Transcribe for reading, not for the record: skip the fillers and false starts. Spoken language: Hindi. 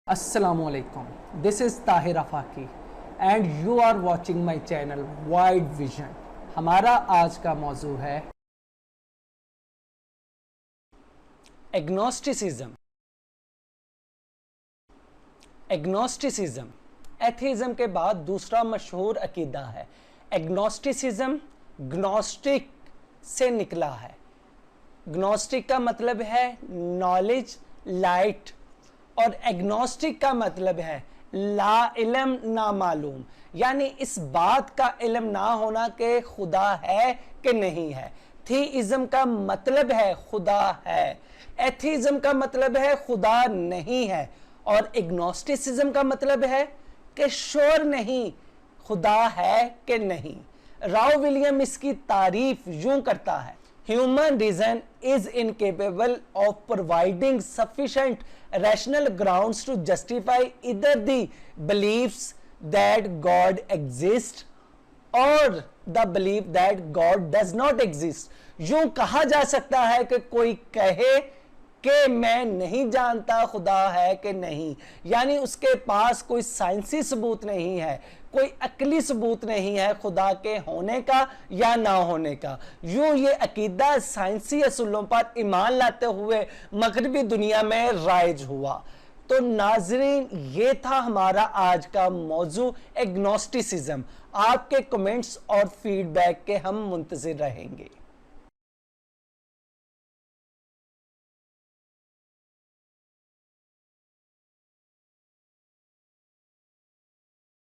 Assalamualaikum. This is Tahir Afaki and you are watching my channel Wide Vision. हमारा आज का मौजू है एग्नोस्टिसिज्म। एग्नोस्टिसिज्म एथीज्म के बाद दूसरा मशहूर अकीदा है। एग्नोस्टिसिज्म ग्नोस्टिक से निकला है। ग्नोस्टिक का मतलब है नॉलेज, लाइट, और एग्नोस्टिक का मतलब है ला इल्म ना मालूम, यानी इस बात का इल्म ना होना कि खुदा है कि नहीं है। थीइज्म का मतलब है खुदा है, एथीज्म का मतलब है खुदा नहीं है, और एग्नोस्टिसिज्म का मतलब है कि श्योर नहीं खुदा है कि नहीं। राव विलियम इसकी तारीफ यूं करता है, Human reason is incapable of providing sufficient rational grounds to justify either the beliefs that God exists or the belief that God does not exist। यूं कहा जा सकता है कि कोई कहे कि मैं नहीं जानता खुदा है कि नहीं, यानी उसके पास कोई साइंसी सबूत नहीं है, कोई अकली सबूत नहीं है खुदा के होने का या ना होने का। यूं ये अकीदा साइंसी असूलों पर ईमान लाते हुए मगरबी दुनिया में राइज हुआ। तो नाजरीन, ये था हमारा आज का मौजू एग्नोस्टिसिज्म। आपके कमेंट्स और फीडबैक के हम मुंतज़िर रहेंगे।